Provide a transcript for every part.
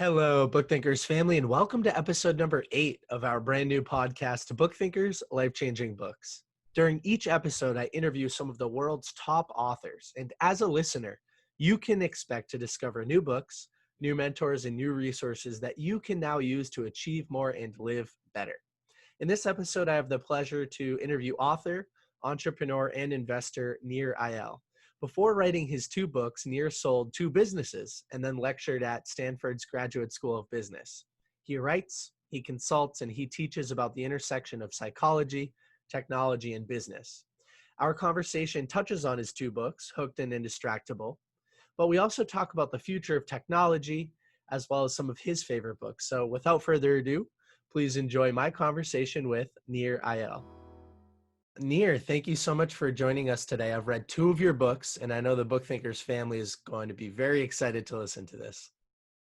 Hello, BookThinkers family, and welcome to episode number 8 of our brand new podcast, BookThinkers Life-Changing Books. During each episode, I interview some of the world's top authors, and as a listener, you can expect to discover new books, new mentors, and new resources that you can now use to achieve more and live better. In this episode, I have the pleasure to interview author, entrepreneur, and investor Nir Eyal. Before writing his 2 books, Nir sold 2 businesses and then lectured at Stanford's Graduate School of Business. He writes, he consults, and he teaches about the intersection of psychology, technology, and business. Our conversation touches on his 2 books, Hooked and Indistractable, but we also talk about the future of technology as well as some of his favorite books. So without further ado, please enjoy my conversation with Nir Eyal. Nir, thank you so much for joining us today. I've read 2 of your books, and I know the BookThinkers family is going to be very excited to listen to this.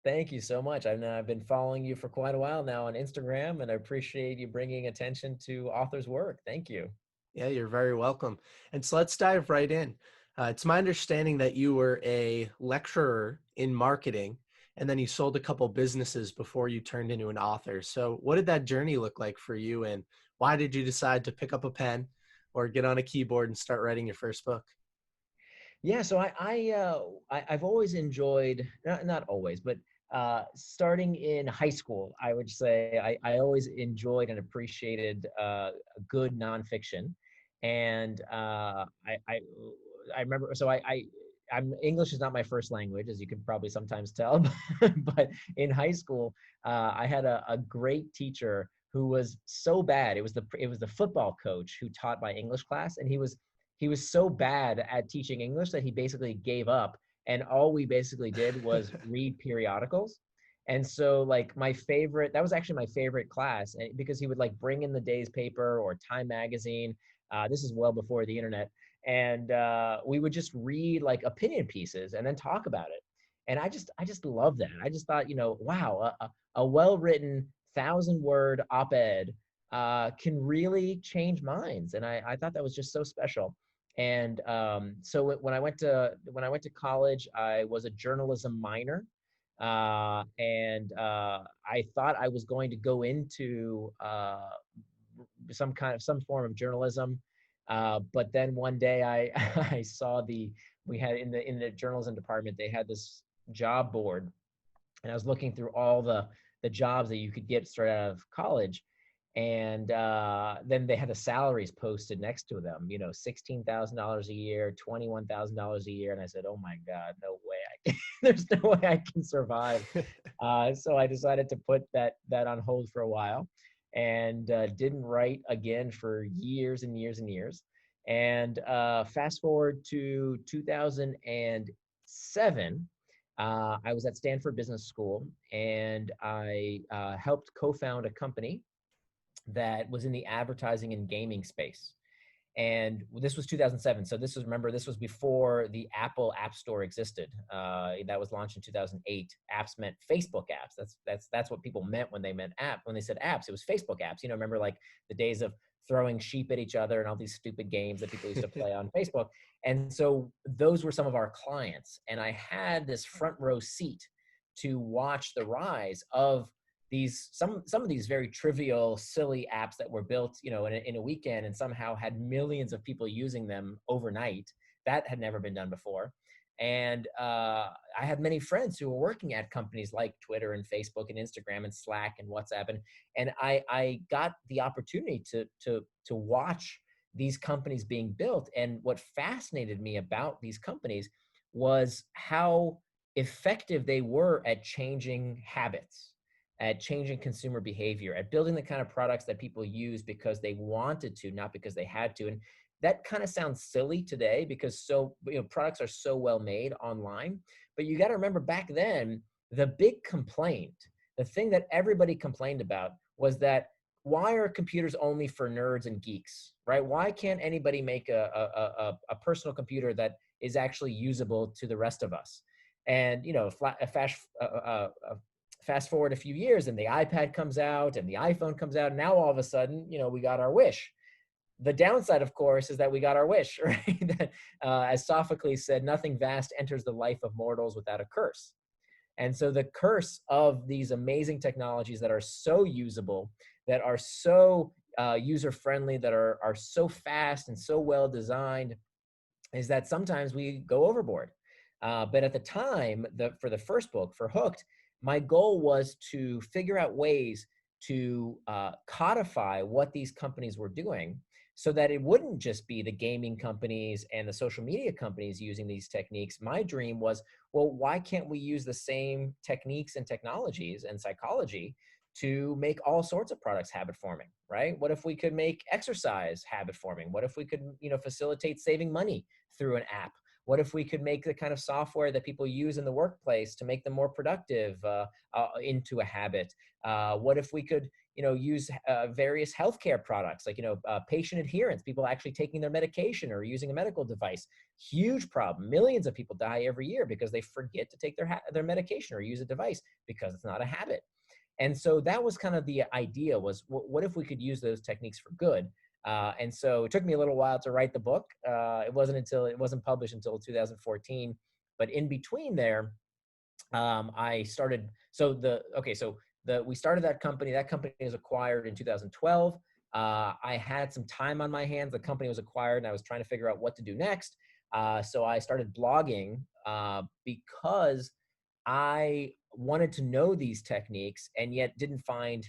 Thank you so much. I've been following you for quite a while now on Instagram, and I appreciate you bringing attention to authors' work. Thank you. Yeah, you're very welcome. And so let's dive right in. It's my understanding that you were a lecturer in marketing, and then you sold a couple businesses before you turned into an author. So what did that journey look like for you, and why did you decide to pick up a pen or get on a keyboard and start writing your first book? Yeah, so I've always enjoyed, not always, but starting in high school, I would say I always enjoyed and appreciated good nonfiction, and I remember. I'm English is not my first language, as you can probably sometimes tell, but in high school, I had a great teacher who was so bad. It was the football coach who taught my English class, and he was so bad at teaching English that he basically gave up. And all we basically did was read periodicals. And so like that was actually my favorite class, because he would like bring in the day's paper or Time magazine. This is well before the internet. And we would just read like opinion pieces and then talk about it. And I just love that. I just thought, wow, a well-written 1,000-word op-ed can really change minds. And I thought that was just so special. And so when I went to college, I was a journalism minor, and I thought I was going to go into some form of journalism, but then one day I I saw we had in the journalism department, they had this job board, and I was looking through all the jobs that you could get straight out of college. And then they had the salaries posted next to them, $16,000 a year, $21,000 a year. And I said, oh my God, no way. There's no way I can survive. So I decided to put that on hold for a while, and didn't write again for years and years and years. And fast forward to 2007, I was at Stanford Business School, and I helped co-found a company that was in the advertising and gaming space. And this was 2007. So this was before the Apple App Store existed. That was launched in 2008. Apps meant Facebook apps. That's what people meant when they meant app. When they said apps, it was Facebook apps. Remember like the days of throwing sheep at each other and all these stupid games that people used to play on Facebook. And so those were some of our clients. And I had this front row seat to watch the rise of some of these very trivial, silly apps that were built, in a weekend, and somehow had millions of people using them overnight. That had never been done before. And I had many friends who were working at companies like Twitter and Facebook and Instagram and Slack and WhatsApp, and I got the opportunity to watch these companies being built. And what fascinated me about these companies was how effective they were at changing habits, at changing consumer behavior, at building the kind of products that people use because they wanted to, not because they had to. And that kind of sounds silly today because products are so well made online. But you got to remember, back then, the big complaint, the thing that everybody complained about, was that why are computers only for nerds and geeks, right? Why can't anybody make a personal computer that is actually usable to the rest of us? And fast forward a few years, and the iPad comes out and the iPhone comes out. And now all of a sudden, we got our wish. The downside, of course, is that we got our wish, right? That, as Sophocles said, nothing vast enters the life of mortals without a curse. And so the curse of these amazing technologies that are so usable, that are so user-friendly, that are so fast and so well designed, is that sometimes we go overboard. But at the time, for the first book, for Hooked, my goal was to figure out ways to codify what these companies were doing so that it wouldn't just be the gaming companies and the social media companies using these techniques. My dream was, well, why can't we use the same techniques and technologies and psychology to make all sorts of products habit forming, right? What if we could make exercise habit forming? What if we could, facilitate saving money through an app? What if we could make the kind of software that people use in the workplace to make them more productive into a habit? What if we could, use various healthcare products like, patient adherence, people actually taking their medication or using a medical device? Huge problem. Millions of people die every year because they forget to take their medication or use a device because it's not a habit. And so that was kind of the idea, was what if we could use those techniques for good? And so it took me a little while to write the book. It wasn't published until 2014. But in between there, I started, we started that company. That company was acquired in 2012. I had some time on my hands. The company was acquired and I was trying to figure out what to do next. So I started blogging because I wanted to know these techniques and yet didn't find,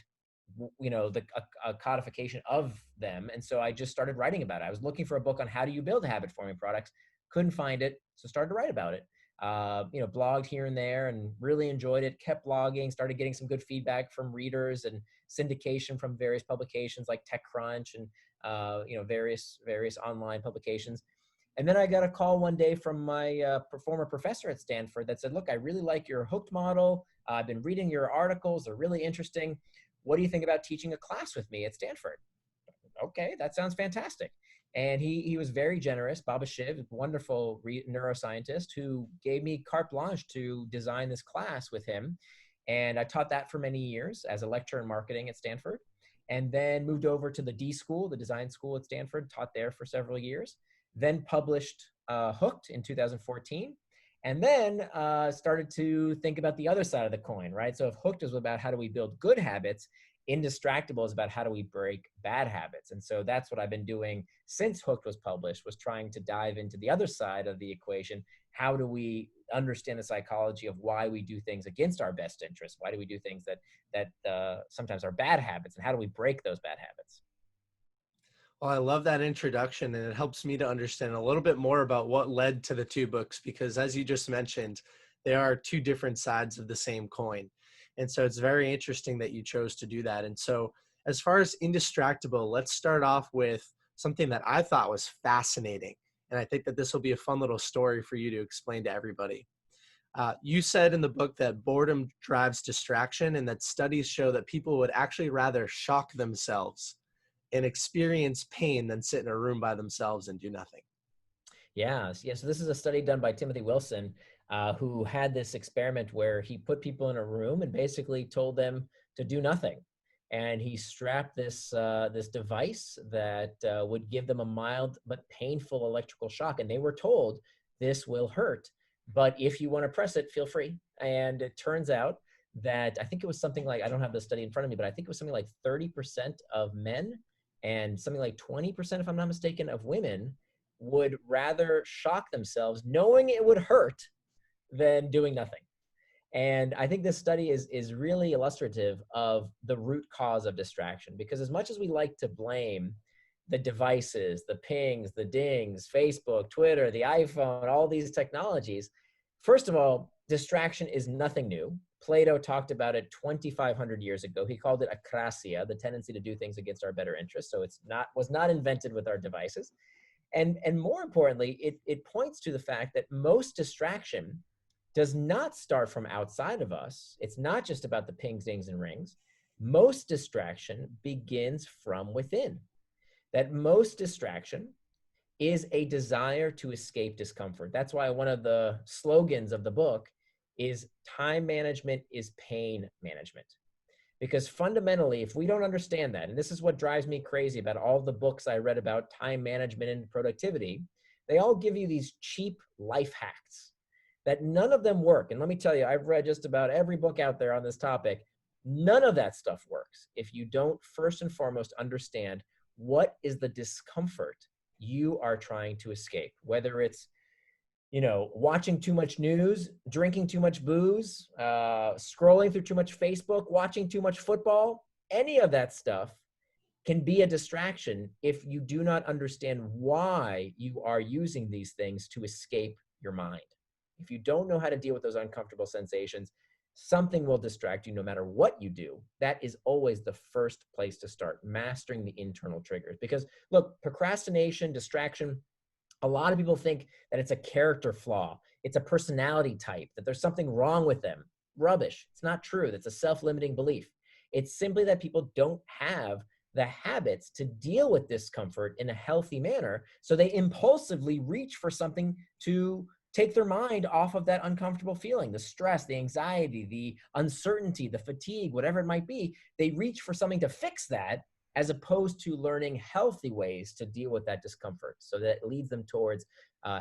a codification of them. And so I just started writing about it. I was looking for a book on how do you build habit forming products, couldn't find it, so started to write about it. Blogged here and there and really enjoyed it, kept blogging, started getting some good feedback from readers and syndication from various publications like TechCrunch and various online publications. And then I got a call one day from my former professor at Stanford that said, look, I really like your Hooked model. I've been reading your articles. They're really interesting. What do you think about teaching a class with me at Stanford? Okay, that sounds fantastic. And he was very generous. Baba Shiv, wonderful neuroscientist, who gave me carte blanche to design this class with him. And I taught that for many years as a lecturer in marketing at Stanford. And then moved over to the D School, the design school at Stanford, taught there for several years. Then published Hooked in 2014. And then started to think about the other side of the coin, right? So if Hooked is about how do we build good habits, Indistractable is about how do we break bad habits. And so that's what I've been doing since Hooked was published, was trying to dive into the other side of the equation. How do we understand the psychology of why we do things against our best interests? Why do we do things that sometimes are bad habits? And how do we break those bad habits? Well, I love that introduction, and it helps me to understand a little bit more about what led to the two books, because as you just mentioned, there are two different sides of the same coin. And so it's very interesting that you chose to do that. And so as far as Indistractable, let's start off with something that I thought was fascinating. And I think that this will be a fun little story for you to explain to everybody. You said in the book that boredom drives distraction, and that studies show that people would actually rather shock themselves and experience pain than sit in a room by themselves and do nothing. Yeah. So this is a study done by Timothy Wilson, who had this experiment where he put people in a room and basically told them to do nothing. And he strapped this device that would give them a mild but painful electrical shock. And they were told, this will hurt, but if you want to press it, feel free. And it turns out that, I think it was something like, I don't have the study in front of me, but I think it was something like 30% of men and something like 20%, if I'm not mistaken, of women would rather shock themselves knowing it would hurt than doing nothing. And I think this study is really illustrative of the root cause of distraction, because as much as we like to blame the devices, the pings, the dings, Facebook, Twitter, the iPhone, all these technologies, first of all, distraction is nothing new. Plato talked about it 2,500 years ago. He called it akrasia, the tendency to do things against our better interests. So was not invented with our devices. And more importantly, it points to the fact that most distraction does not start from outside of us. It's not just about the pings, dings, and rings. Most distraction begins from within. That most distraction is a desire to escape discomfort. That's why one of the slogans of the book is time management is pain management. Because fundamentally, if we don't understand that, and this is what drives me crazy about all the books I read about time management and productivity, they all give you these cheap life hacks. that none of them work. And let me tell you, I've read just about every book out there on this topic. None of that stuff works if you don't first and foremost understand what is the discomfort you are trying to escape, whether it's watching too much news, drinking too much booze, scrolling through too much Facebook, watching too much football. Any of that stuff can be a distraction if you do not understand why you are using these things to escape your mind. If you don't know how to deal with those uncomfortable sensations, something will distract you no matter what you do. That is always the first place to start, mastering the internal triggers. Because look, procrastination, distraction, a lot of people think that it's a character flaw, it's a personality type, that there's something wrong with them. Rubbish. It's not true. That's a self-limiting belief. It's simply that people don't have the habits to deal with discomfort in a healthy manner, so they impulsively reach for something to take their mind off of that uncomfortable feeling, the stress, the anxiety, the uncertainty, the fatigue, whatever it might be. They reach for something to fix that, as opposed to learning healthy ways to deal with that discomfort, so that it leads them towards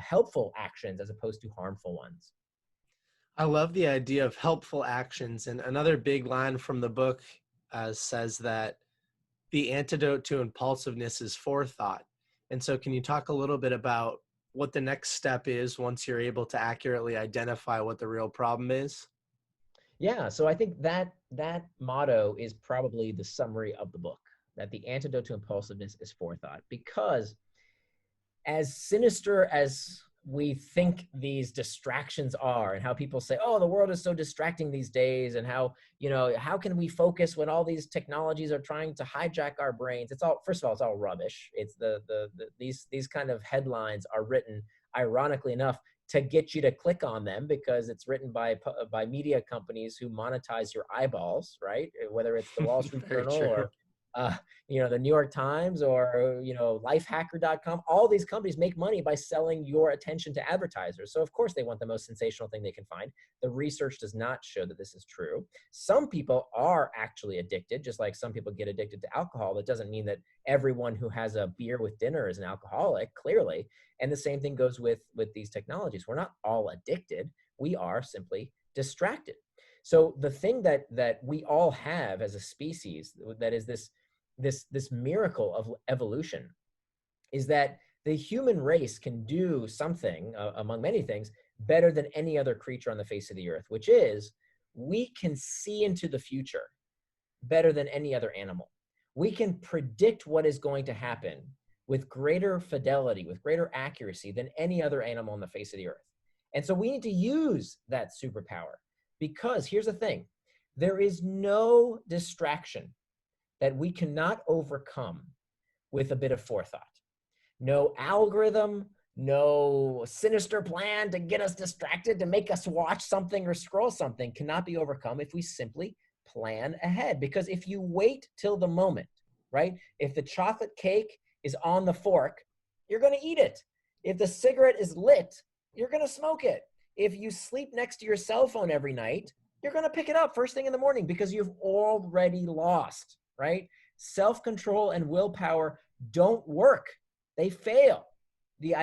helpful actions as opposed to harmful ones. I love the idea of helpful actions. And another big line from the book says that the antidote to impulsiveness is forethought. And so, can you talk a little bit about what the next step is once you're able to accurately identify what the real problem is? Yeah, so I think that motto is probably the summary of the book, that the antidote to impulsiveness is forethought. Because as sinister as we think these distractions are, and how people say, oh, the world is so distracting these days, and how, how can we focus when all these technologies are trying to hijack our brains? It's all, first of all, it's all rubbish. It's these kind of headlines are written, ironically enough, to get you to click on them, because it's written by media companies who monetize your eyeballs, right? Whether it's the Wall Street Very Journal true. or the New York Times or, lifehacker.com. All these companies make money by selling your attention to advertisers. So of course they want the most sensational thing they can find. The research does not show that this is true. Some people are actually addicted, just like some people get addicted to alcohol. That doesn't mean that everyone who has a beer with dinner is an alcoholic, clearly. And the same thing goes with these technologies. We're not all addicted. We are simply distracted. So the thing that we all have as a species, that is this miracle of evolution, is that the human race can do something, among many things, better than any other creature on the face of the earth, which is we can see into the future better than any other animal. We can predict what is going to happen with greater fidelity, with greater accuracy than any other animal on the face of the earth. And so we need to use that superpower, because here's the thing: there is no distraction that we cannot overcome with a bit of forethought. No algorithm, no sinister plan to get us distracted, to make us watch something or scroll something, cannot be overcome if we simply plan ahead. Because if you wait till the moment, right? If the chocolate cake is on the fork, you're going to eat it. If the cigarette is lit, you're going to smoke it. If you sleep next to your cell phone every night, you're going to pick it up first thing in the morning, because you've already lost, right? Self-control and willpower don't work. They fail. The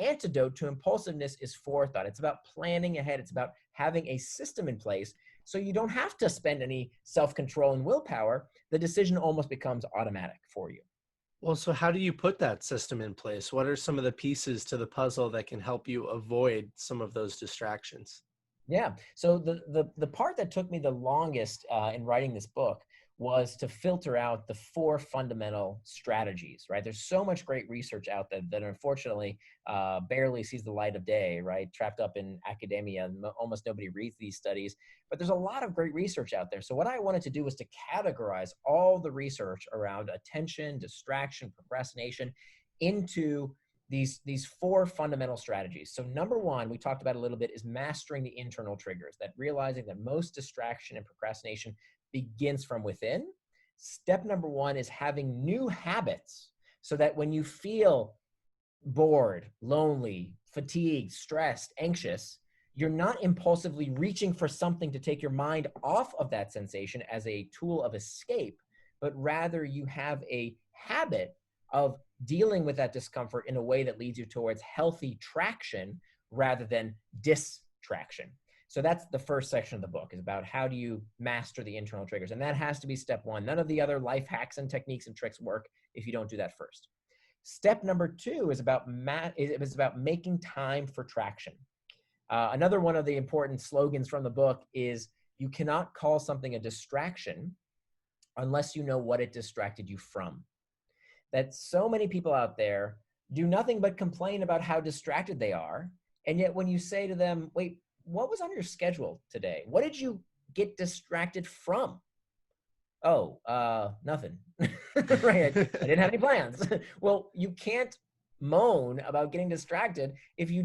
antidote to impulsiveness is forethought. It's about planning ahead. It's about having a system in place, so you don't have to spend any self-control and willpower. The decision almost becomes automatic for you. Well, so how do you put that system in place? What are some of the pieces to the puzzle that can help you avoid some of those distractions? Yeah. So the part that took me the longest in writing this book was to filter out the 4 fundamental strategies, right? There's so much great research out there that unfortunately barely sees the light of day, right? Trapped up in academia, and almost nobody reads these studies. But there's a lot of great research out there. So what I wanted to do was to categorize all the research around attention, distraction, procrastination into these 4 fundamental strategies. So number 1, we talked about a little bit, is mastering the internal triggers, that realizing that most distraction and procrastination begins from within. Step number 1 is having new habits, so that when you feel bored, lonely, fatigued, stressed, anxious, you're not impulsively reaching for something to take your mind off of that sensation as a tool of escape, but rather you have a habit of dealing with that discomfort in a way that leads you towards healthy traction, rather than distraction. So that's the first section of the book, is about how do you master the internal triggers. And that has to be step one. None of the other life hacks and techniques and tricks work if you don't do that first. Step number two is about making time for traction. Another one of the important slogans from the book is, you cannot call something a distraction unless you know what it distracted you from. That so many people out there do nothing but complain about how distracted they are. And yet when you say to them, wait, what was on your schedule today? What did you get distracted from? Oh, nothing. Right? I didn't have any plans. Well, you can't moan about getting distracted if you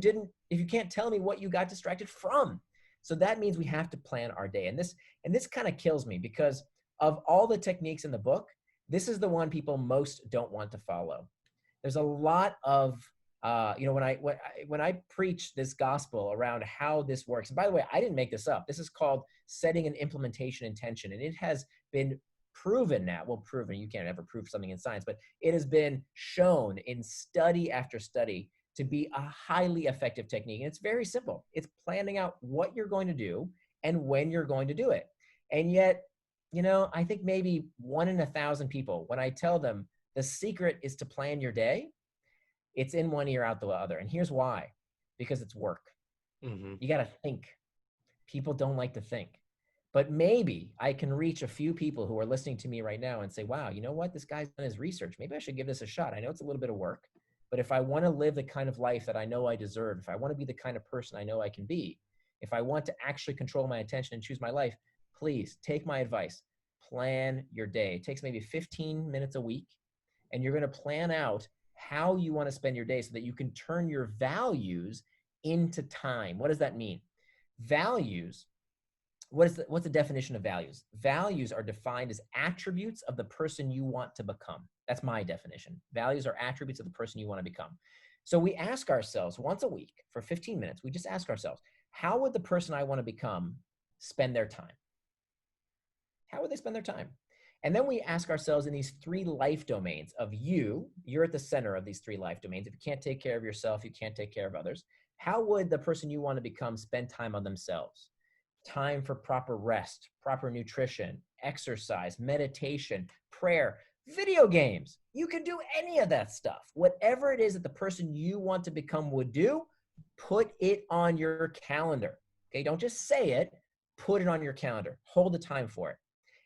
can't tell me what you got distracted from. So that means we have to plan our day. And this kind of kills me, because of all the techniques in the book, this is the one people most don't want to follow. There's a lot of when I preach this gospel around how this works, and by the way, I didn't make this up. This is called setting an implementation intention. And it has been proven now, well, proven, you can't ever prove something in science, but it has been shown in study after study to be a highly effective technique. And it's very simple. It's planning out what you're going to do and when you're going to do it. And yet, I think maybe 1 in 1,000 people, when I tell them the secret is to plan your day, it's in one ear, out the other. And here's why. Because it's work. Mm-hmm. You got to think. People don't like to think. But maybe I can reach a few people who are listening to me right now and say, wow, you know what? This guy's done his research. Maybe I should give this a shot. I know it's a little bit of work, but if I want to live the kind of life that I know I deserve, if I want to be the kind of person I know I can be, if I want to actually control my attention and choose my life, please take my advice. Plan your day. It takes maybe 15 minutes a week, and you're going to plan out how you want to spend your day so that you can turn your values into time. What does that mean? Values, what's the definition of values? Values are defined as attributes of the person you want to become. That's my definition. Values are attributes of the person you want to become. So we ask ourselves once a week for 15 minutes, we just ask ourselves, how would the person I want to become spend their time? How would they spend their time? And then we ask ourselves in these 3 life domains of you're at the center of these 3 life domains. If you can't take care of yourself, you can't take care of others. How would the person you want to become spend time on themselves? Time for proper rest, proper nutrition, exercise, meditation, prayer, video games. You can do any of that stuff. Whatever it is that the person you want to become would do, put it on your calendar. Okay, don't just say it, put it on your calendar. Hold the time for it.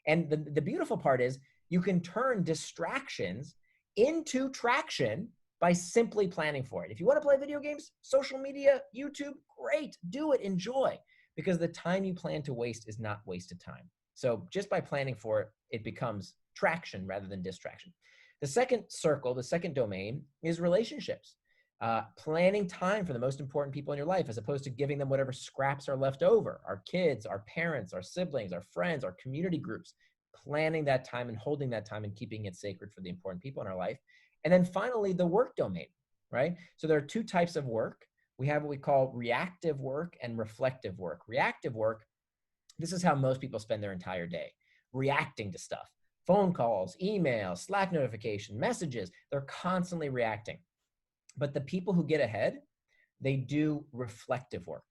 And the beautiful part is you can turn distractions into traction by simply planning for it. If you want to play video games, social media, YouTube, great, do it, enjoy, because the time you plan to waste is not wasted time. So just by planning for it, it becomes traction rather than distraction. The second circle, the second domain, is relationships. Planning time for the most important people in your life, as opposed to giving them whatever scraps are left over. Our kids, our parents, our siblings, our friends, our community groups. Planning that time and holding that time and keeping it sacred for the important people in our life. And then finally, the work domain, right? So there are 2 types of work. We have what we call reactive work and reflective work. Reactive work, this is how most people spend their entire day, reacting to stuff. Phone calls, emails, Slack notification, messages, they're constantly reacting. But the people who get ahead, they do reflective work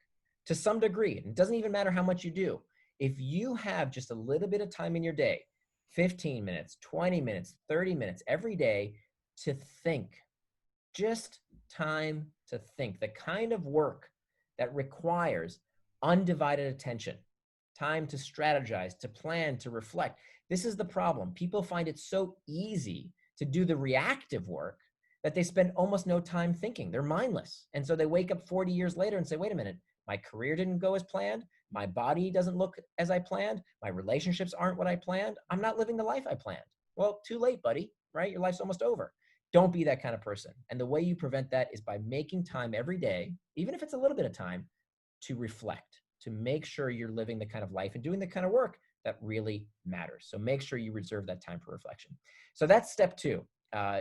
to some degree. And it doesn't even matter how much you do. If you have just a little bit of time in your day, 15 minutes, 20 minutes, 30 minutes every day to think, just time to think, the kind of work that requires undivided attention, time to strategize, to plan, to reflect. This is the problem. People find it so easy to do the reactive work that they spend almost no time thinking. They're mindless. And so they wake up 40 years later and say, wait a minute, my career didn't go as planned. My body doesn't look as I planned. My relationships aren't what I planned. I'm not living the life I planned. Well, too late, buddy, right? Your life's almost over. Don't be that kind of person. And the way you prevent that is by making time every day, even if it's a little bit of time, to reflect, to make sure you're living the kind of life and doing the kind of work that really matters. So make sure you reserve that time for reflection. So that's step 2,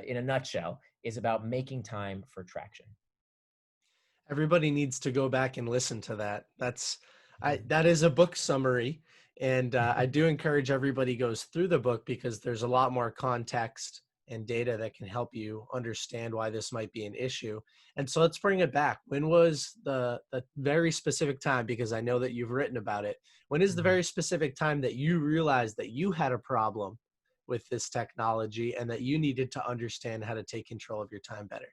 in a nutshell, is about making time for traction. Everybody needs to go back and listen to that. That is a book summary. And I do encourage everybody goes through the book, because there's a lot more context and data that can help you understand why this might be an issue. And so let's bring it back. When was the very specific time, because I know that you've written about it, when is the Mhm. very specific time that you realized that you had a problem with this technology and that you needed to understand how to take control of your time better?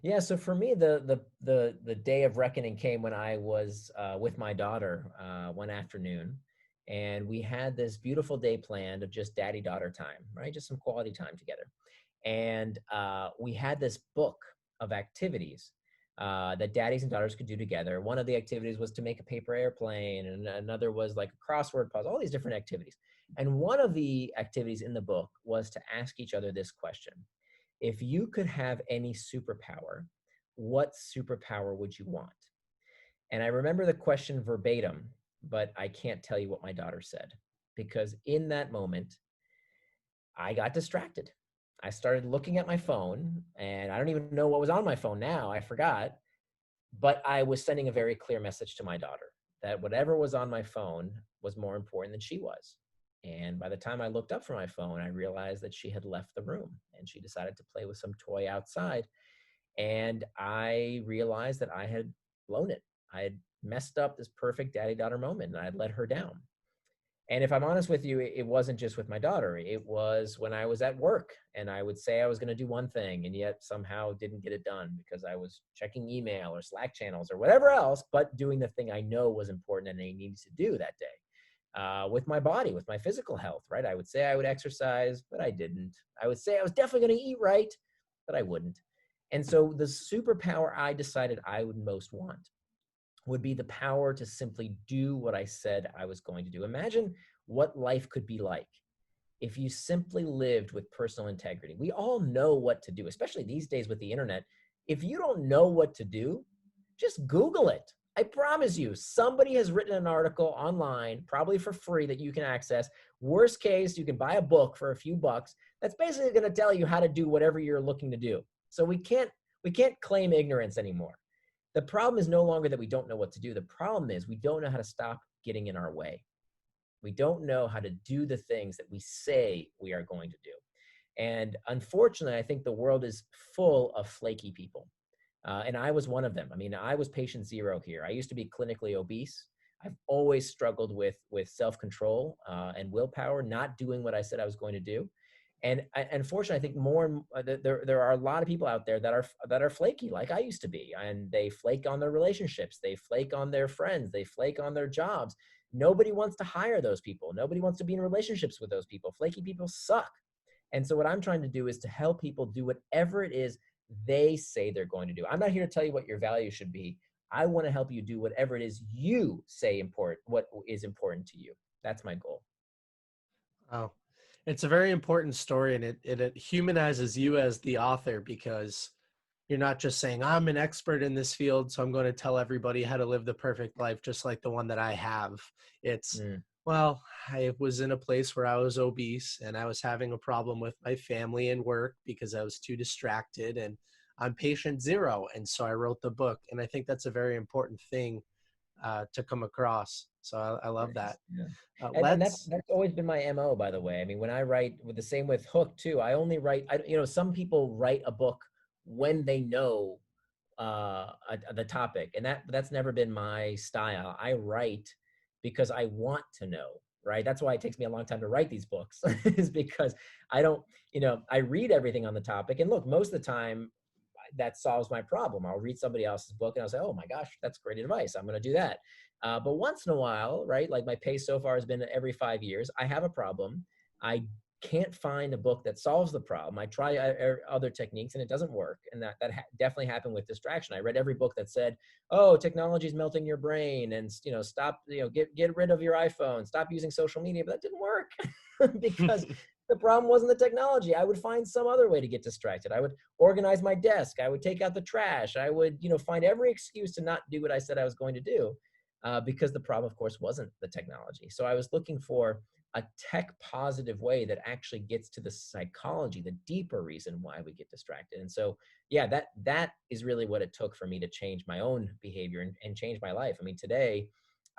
Yeah, so for me, the day of reckoning came when I was with my daughter one afternoon, and we had this beautiful day planned of just daddy-daughter time, right? Just some quality time together. And we had this book of activities that daddies and daughters could do together. One of the activities was to make a paper airplane, and another was like a crossword puzzle, all these different activities. And one of the activities in the book was to ask each other this question: if you could have any superpower, what superpower would you want? And I remember the question verbatim, but I can't tell you what my daughter said, because in that moment, I got distracted. I started looking at my phone, and I don't even know what was on my phone now. I forgot. But I was sending a very clear message to my daughter that whatever was on my phone was more important than she was. And by the time I looked up from my phone, I realized that she had left the room and she decided to play with some toy outside. And I realized that I had blown it. I had messed up this perfect daddy daughter moment and I had let her down. And if I'm honest with you, it wasn't just with my daughter. It was when I was at work and I would say I was going to do one thing and yet somehow didn't get it done because I was checking email or Slack channels or whatever else, but doing the thing I know was important and I needed to do that day. With my body, with my physical health, right? I would say I would exercise, but I didn't. I would say I was definitely going to eat right, but I wouldn't. And so the superpower I decided I would most want would be the power to simply do what I said I was going to do. Imagine what life could be like if you simply lived with personal integrity. We all know what to do, especially these days with the internet. If you don't know what to do, just Google it. I promise you, somebody has written an article online, probably for free, that you can access. Worst case, you can buy a book for a few bucks that's basically going to tell you how to do whatever you're looking to do. So we can't claim ignorance anymore. The problem is no longer that we don't know what to do. The problem is we don't know how to stop getting in our way. We don't know how to do the things that we say we are going to do. And unfortunately, I think the world is full of flaky people. And I was one of them. I mean, I was patient zero here. I used to be clinically obese. I've always struggled with self-control and willpower, not doing what I said I was going to do. And unfortunately, I think there are a lot of people out there that are flaky, like I used to be, and they flake on their relationships, they flake on their friends, they flake on their jobs. Nobody wants to hire those people. Nobody wants to be in relationships with those people. Flaky people suck. And so what I'm trying to do is to help people do whatever it is they say they're going to do. I'm not here to tell you what your value should be. I want to help you do whatever it is you say what is important to you. That's my goal. Oh, it's a very important story, and it humanizes you as the author, because you're not just saying, I'm an expert in this field, so I'm going to tell everybody how to live the perfect life, just like the one that I have. It's, Mm, well, I was in a place where I was obese and I was having a problem with my family and work because I was too distracted, and I'm patient zero. And so I wrote the book. And I think that's a very important thing to come across. So I love that. nice. Yeah. And that's Let's, that's always been my MO, by the way. I mean, when I write, with the same with Hook too, I only write, some people write a book when they know the topic, and that's never been my style. I write because I want to know, right? That's why it takes me a long time to write these books is because I don't, I read everything on the topic, and look, most of the time that solves my problem. I'll read somebody else's book and I'll say, oh my gosh, that's great advice, I'm going to do that. But once in a while, right, like my pace so far has been every 5 years, I have a problem. I can't find a book that solves the problem. I try other techniques and it doesn't work. And definitely happened with distraction. I read every book that said, oh, technology is melting your brain, and stop, get rid of your iPhone, stop using social media. But that didn't work because the problem wasn't the technology. I would find some other way to get distracted. I would organize my desk. I would take out the trash. I would, find every excuse to not do what I said I was going to do, because the problem, of course, wasn't the technology. So I was looking for a tech positive way that actually gets to the psychology, the deeper reason why we get distracted. And so, yeah, that is really what it took for me to change my own behavior and change my life. I mean, today,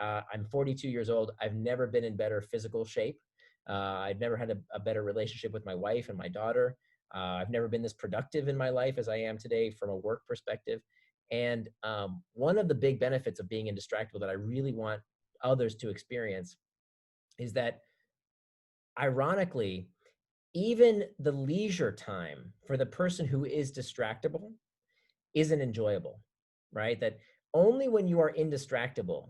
I'm 42 years old. I've never been in better physical shape. I've never had a better relationship with my wife and my daughter. I've never been this productive in my life as I am today from a work perspective. And one of the big benefits of being indistractable that I really want others to experience is that, ironically, even the leisure time for the person who is distractible isn't enjoyable, right? That only when you are indistractable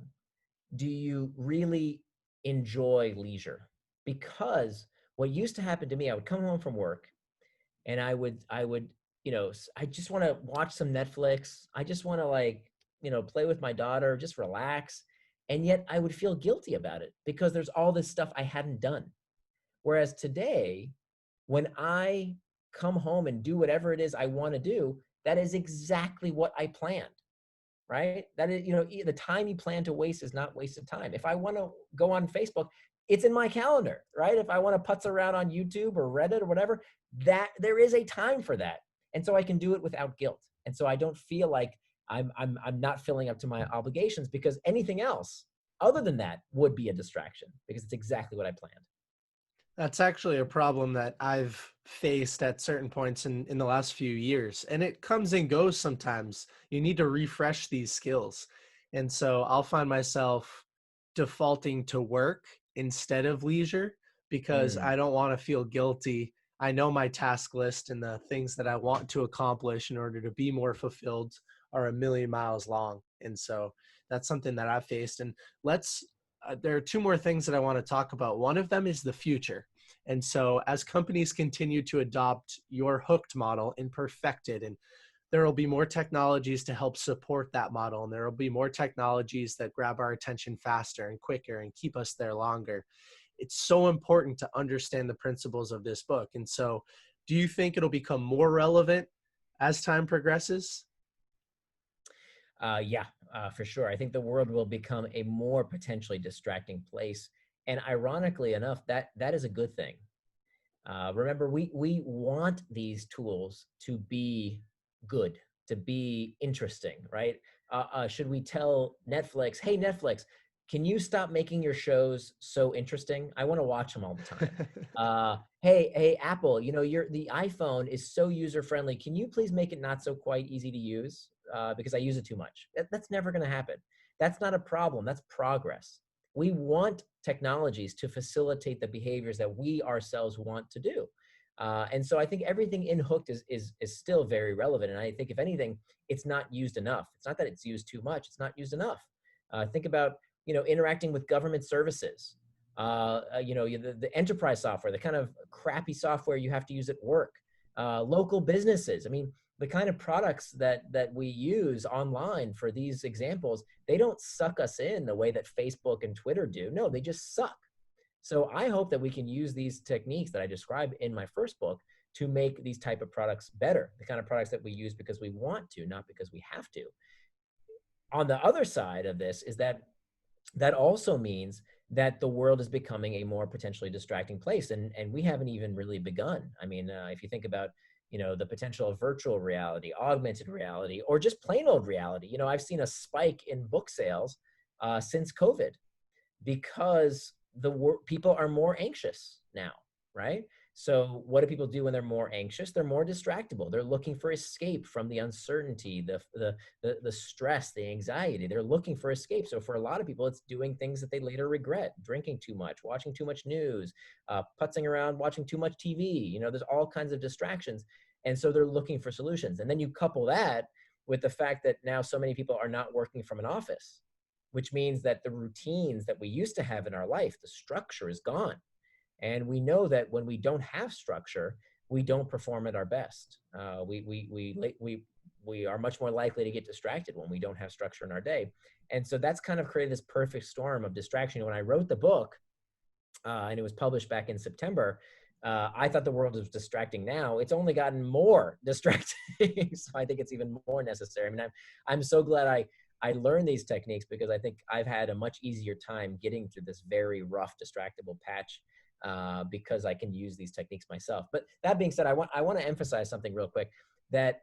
do you really enjoy leisure. Because what used to happen to me, I would come home from work and I would, I just want to watch some Netflix. I just want to, like, play with my daughter, just relax. And yet I would feel guilty about it because there's all this stuff I hadn't done. Whereas today, when I come home and do whatever it is I want to do, that is exactly what I planned, right? That is, the time you plan to waste is not wasted time. If I want to go on Facebook, it's in my calendar, right? If I want to putz around on YouTube or Reddit or whatever, that there is a time for that. And so I can do it without guilt. And so I don't feel like I'm not filling up to my obligations, because anything else other than that would be a distraction, because it's exactly what I planned. That's actually a problem that I've faced at certain points in the last few years. And it comes and goes sometimes. You need to refresh these skills. And so I'll find myself defaulting to work instead of leisure because Mm. I don't want to feel guilty. I know my task list and the things that I want to accomplish in order to be more fulfilled are a million miles long. And so that's something that I've faced. And let's there are two more things that I want to talk about. One of them is the future. And so as companies continue to adopt your hooked model and perfect it, and there will be more technologies to help support that model, and there will be more technologies that grab our attention faster and quicker and keep us there longer. It's so important to understand the principles of this book. And so do you think it'll become more relevant as time progresses? Yeah, for sure. I think the world will become a more potentially distracting place. And ironically enough, that is a good thing. Remember, we want these tools to be good, to be interesting, right? Should we tell Netflix, hey, Netflix, can you stop making your shows so interesting? I want to watch them all the time. Hey, Apple, the iPhone is so user friendly. Can you please make it not so quite easy to use? Because I use it too much. That's never going to happen. That's not a problem. That's progress. We want technologies to facilitate the behaviors that we ourselves want to do. And so I think everything in Hooked is still very relevant. And I think, if anything, it's not used enough. It's not that it's used too much. It's not used enough. Think about, interacting with government services, the enterprise software, the kind of crappy software you have to use at work, local businesses. I mean, the kind of products that we use online for these examples, they don't suck us in the way that Facebook and Twitter do. No, they just suck. So I hope that we can use these techniques that I described in my first book to make these type of products better, the kind of products that we use because we want to, not because we have to. On the other side of this is that also means that the world is becoming a more potentially distracting place. And we haven't even really begun. I mean, if you think about, the potential of virtual reality, augmented reality, or just plain old reality, I've seen a spike in book sales since COVID, because people are more anxious now, right? So what do people do when they're more anxious? They're more distractible. They're looking for escape from the uncertainty, the stress, the anxiety. They're looking for escape. So for a lot of people, it's doing things that they later regret: drinking too much, watching too much news, putzing around, watching too much TV. There's all kinds of distractions. And so they're looking for solutions. And then you couple that with the fact that now so many people are not working from an office, which means that the routines that we used to have in our life, the structure, is gone. And we know that when we don't have structure, we don't perform at our best. We are much more likely to get distracted when we don't have structure in our day. And so that's kind of created this perfect storm of distraction. When I wrote the book, and it was published back in September, I thought the world was distracting. Now it's only gotten more distracting. So I think it's even more necessary. I mean, I'm so glad I learned these techniques, because I think I've had a much easier time getting through this very rough, distractible patch, because I can use these techniques myself. But that being said, I want to emphasize something real quick, that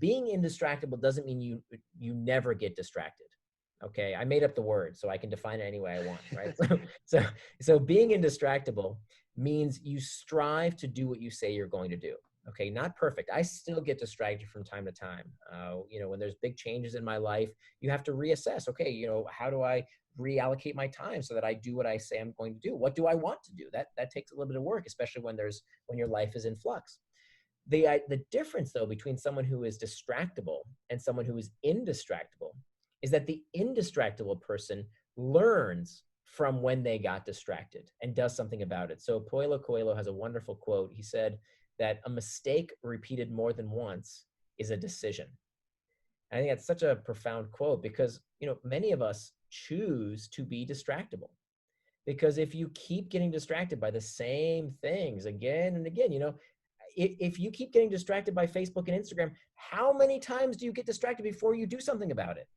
being indistractable doesn't mean you never get distracted. Okay, I made up the word, so I can define it any way I want, right? So being indistractable means you strive to do what you say you're going to do. Okay, not perfect. I still get distracted from time to time. When there's big changes in my life, you have to reassess. Okay, how do I reallocate my time so that I do what I say I'm going to do? What do I want to do? That takes a little bit of work, especially when your life is in flux. The difference, though, between someone who is distractible and someone who is indistractable is that the indistractable person learns from when they got distracted and does something about it. So Paulo Coelho has a wonderful quote. He said that a mistake repeated more than once is a decision. And I think that's such a profound quote because, many of us choose to be distractible. Because if you keep getting distracted by the same things again and again, if you keep getting distracted by Facebook and Instagram, how many times do you get distracted before you do something about it?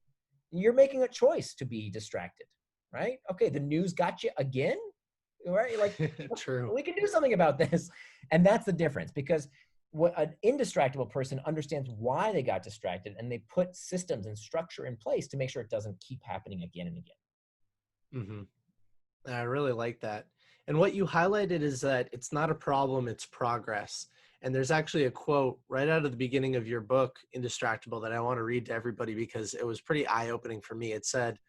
You're making a choice to be distracted, right? Okay, the news got you again, right? Like, True. we can do something about this. And that's the difference, because what an indistractable person understands why they got distracted, and they put systems and structure in place to make sure it doesn't keep happening again and again. Hmm. I really like that. And what you highlighted is that it's not a problem, it's progress. And there's actually a quote right out of the beginning of your book, Indistractable, that I want to read to everybody because it was pretty eye-opening for me. It said,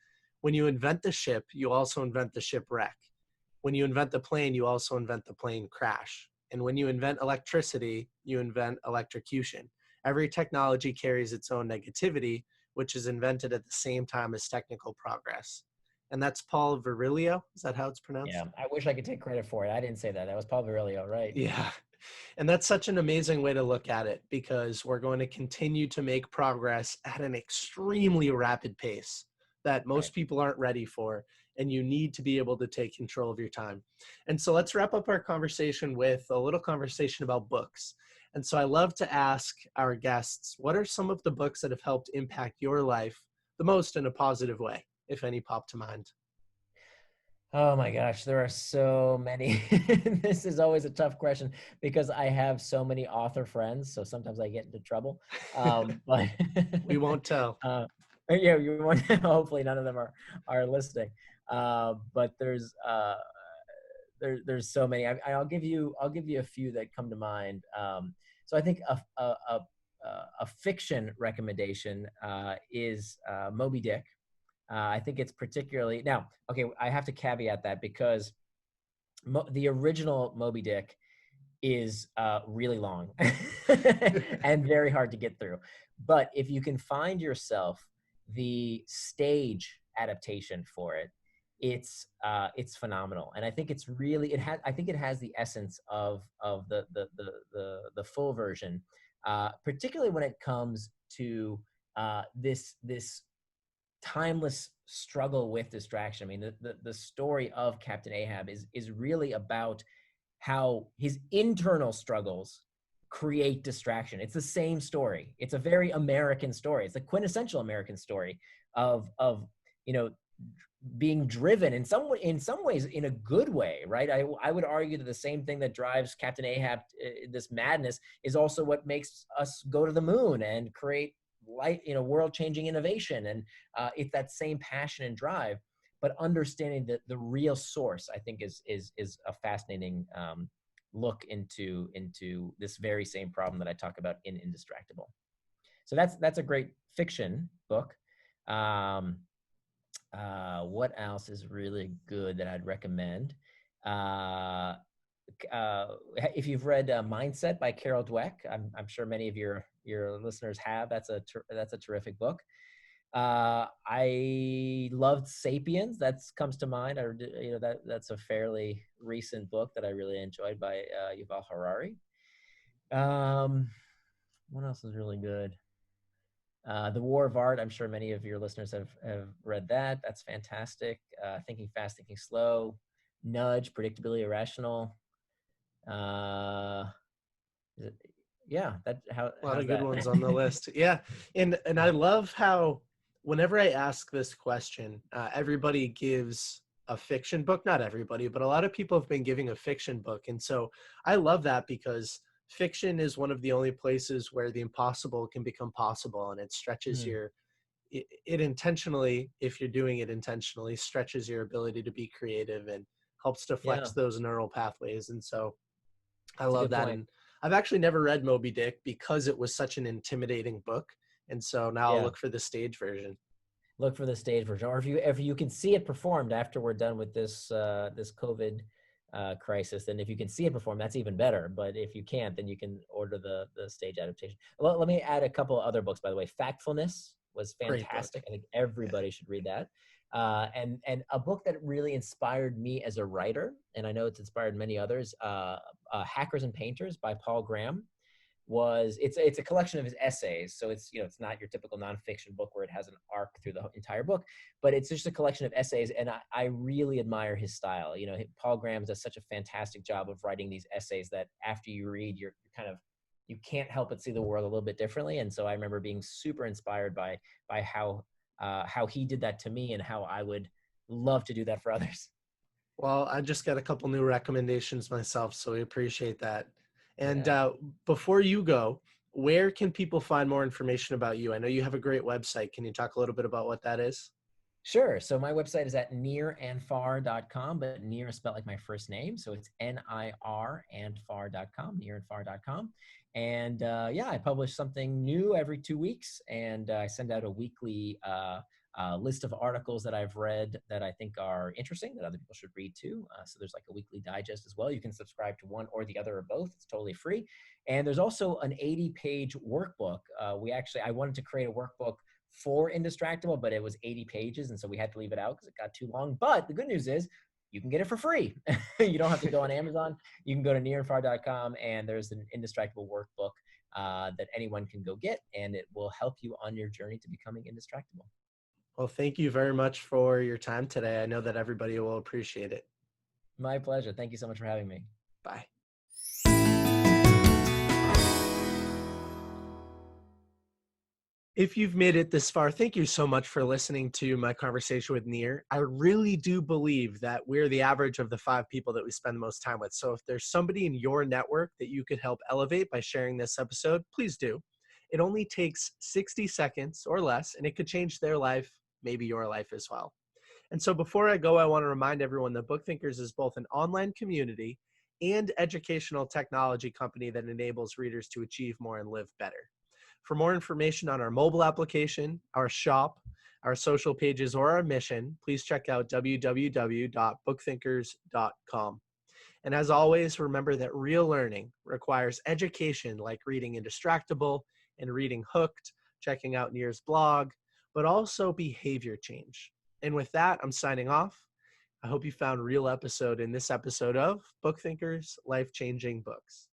when you invent the ship, you also invent the shipwreck. When you invent the plane, you also invent the plane crash. And when you invent electricity, you invent electrocution. Every technology carries its own negativity, which is invented at the same time as technical progress. And that's Paul Virilio. Is that how it's Yeah, pronounced? I wish I could take credit for it. I didn't say that. That was Paul Virilio, right? Yeah. And that's such an amazing way to look at it because we're going to continue to make progress at an extremely rapid pace that Right. most people aren't ready for. And you need to be able to take control of your time. And so let's wrap up our conversation with a little conversation about books. And so I love to ask our guests, what are some of the books that have helped impact your life the most in a positive way, if any pop to mind? Oh my gosh, there are so many. This is always a tough question because I have so many author friends, so sometimes I get into trouble. But We won't tell. uh, yeah, you want hopefully none of them are listening. But there's so many. I'll give you a few that come to mind. So I think a fiction recommendation is Moby Dick. I think it's particularly now. Okay, I have to caveat that because the original Moby Dick is really long and very hard to get through. But if you can find yourself the stage adaptation for it, it's phenomenal. And I think it's really I think it has the essence of the full version, particularly when it comes to this timeless struggle with distraction. I mean, the story of Captain Ahab is really about how his internal struggles create distraction. It's the same story. It's a very American story. It's the quintessential American story of you know being driven in some ways in a good way, right? I would argue that the same thing that drives Captain Ahab, this madness, is also what makes us go to the moon and create world-changing innovation. And it's that same passion and drive, but understanding the real source, I think, is a fascinating look into this very same problem that I talk about in Indistractable. So that's a great fiction book. What else is really good that I'd recommend? Uh, if you've read Mindset by Carol Dweck, I'm sure many of your listeners have. That's a terrific book. I loved *Sapiens*. That comes to mind. That's a fairly recent book that I really enjoyed by Yuval Harari. What else is really good? The War of Art. I'm sure many of your listeners have read that. That's fantastic. Thinking Fast, Thinking Slow. Nudge, Predictably Irrational. Uh, yeah, A lot how's of good that? ones on the list. Yeah. And I love how whenever I ask this question, everybody gives a fiction book. Not everybody, but a lot of people have been giving a fiction book. And so I love that because fiction is one of the only places where the impossible can become possible, and it stretches Hmm. it intentionally, if you're doing it intentionally, stretches your ability to be creative and helps to Yeah, flex those neural pathways. And so I it's a love good that. point. And I've actually never read Moby Dick because it was such an intimidating book. And so now I'll Yeah. look for the stage version. Look for the stage version, or if you can see it performed after we're done with this COVID crisis, then if you can see it performed, that's even better. But if you can't, then you can order the stage adaptation. Well, let me add a couple other books, by the way. Factfulness was Great book. fantastic. I think Yeah. everybody should read that. And a book that really inspired me as a writer, and I know it's inspired many others. Hackers and Painters by Paul Graham was it's a collection of his essays. So it's, you know, it's not your typical nonfiction book where it has an arc through the entire book, but it's just a collection of essays. And I really admire his style. You know, Paul Graham does such a fantastic job of writing these essays that after you read, you're kind of, you can't help but see the world a little bit differently. And so I remember being super inspired by how he did that to me, and how I would love to do that for others. Well, I just got a couple new recommendations myself, so we appreciate that. And Yeah. before you go, where can people find more information about you? I know you have a great website. Can you talk a little bit about what that is? Sure. So my website is at nirandfar.com, but Nir is spelled like my first name. So it's Nir and far.com, nirandfar.com. And yeah, I publish something new every 2 weeks, and I send out a weekly list of articles that I've read that I think are interesting that other people should read too. So there's like a weekly digest as well. You can subscribe to one or the other or both. It's totally free. And there's also an 80-page workbook. I wanted to create a workbook for Indistractable, but it was 80 pages. And so we had to leave it out because it got too long. But the good news is you can get it for free. You don't have to go on Amazon. You can go to nirandfar.com, and there's an Indistractable workbook that anyone can go get, and it will help you on your journey to becoming indistractable. Well, thank you very much for your time today. I know that everybody will appreciate it. My pleasure. Thank you so much for having me. Bye. If you've made it this far, thank you so much for listening to my conversation with Nir. I really do believe that we're the average of the 5 people that we spend the most time with. So if there's somebody in your network that you could help elevate by sharing this episode, please do. It only takes 60 seconds or less, and it could change their life, maybe your life as well. And so before I go, I want to remind everyone that BookThinkers is both an online community and educational technology company that enables readers to achieve more and live better. For more information on our mobile application, our shop, our social pages, or our mission, please check out www.bookthinkers.com. And as always, remember that real learning requires education like reading Indistractable and reading Hooked, checking out Nir's blog, but also behavior change. And with that, I'm signing off. I hope you found real episode in this episode of BookThinkers Life-Changing Books.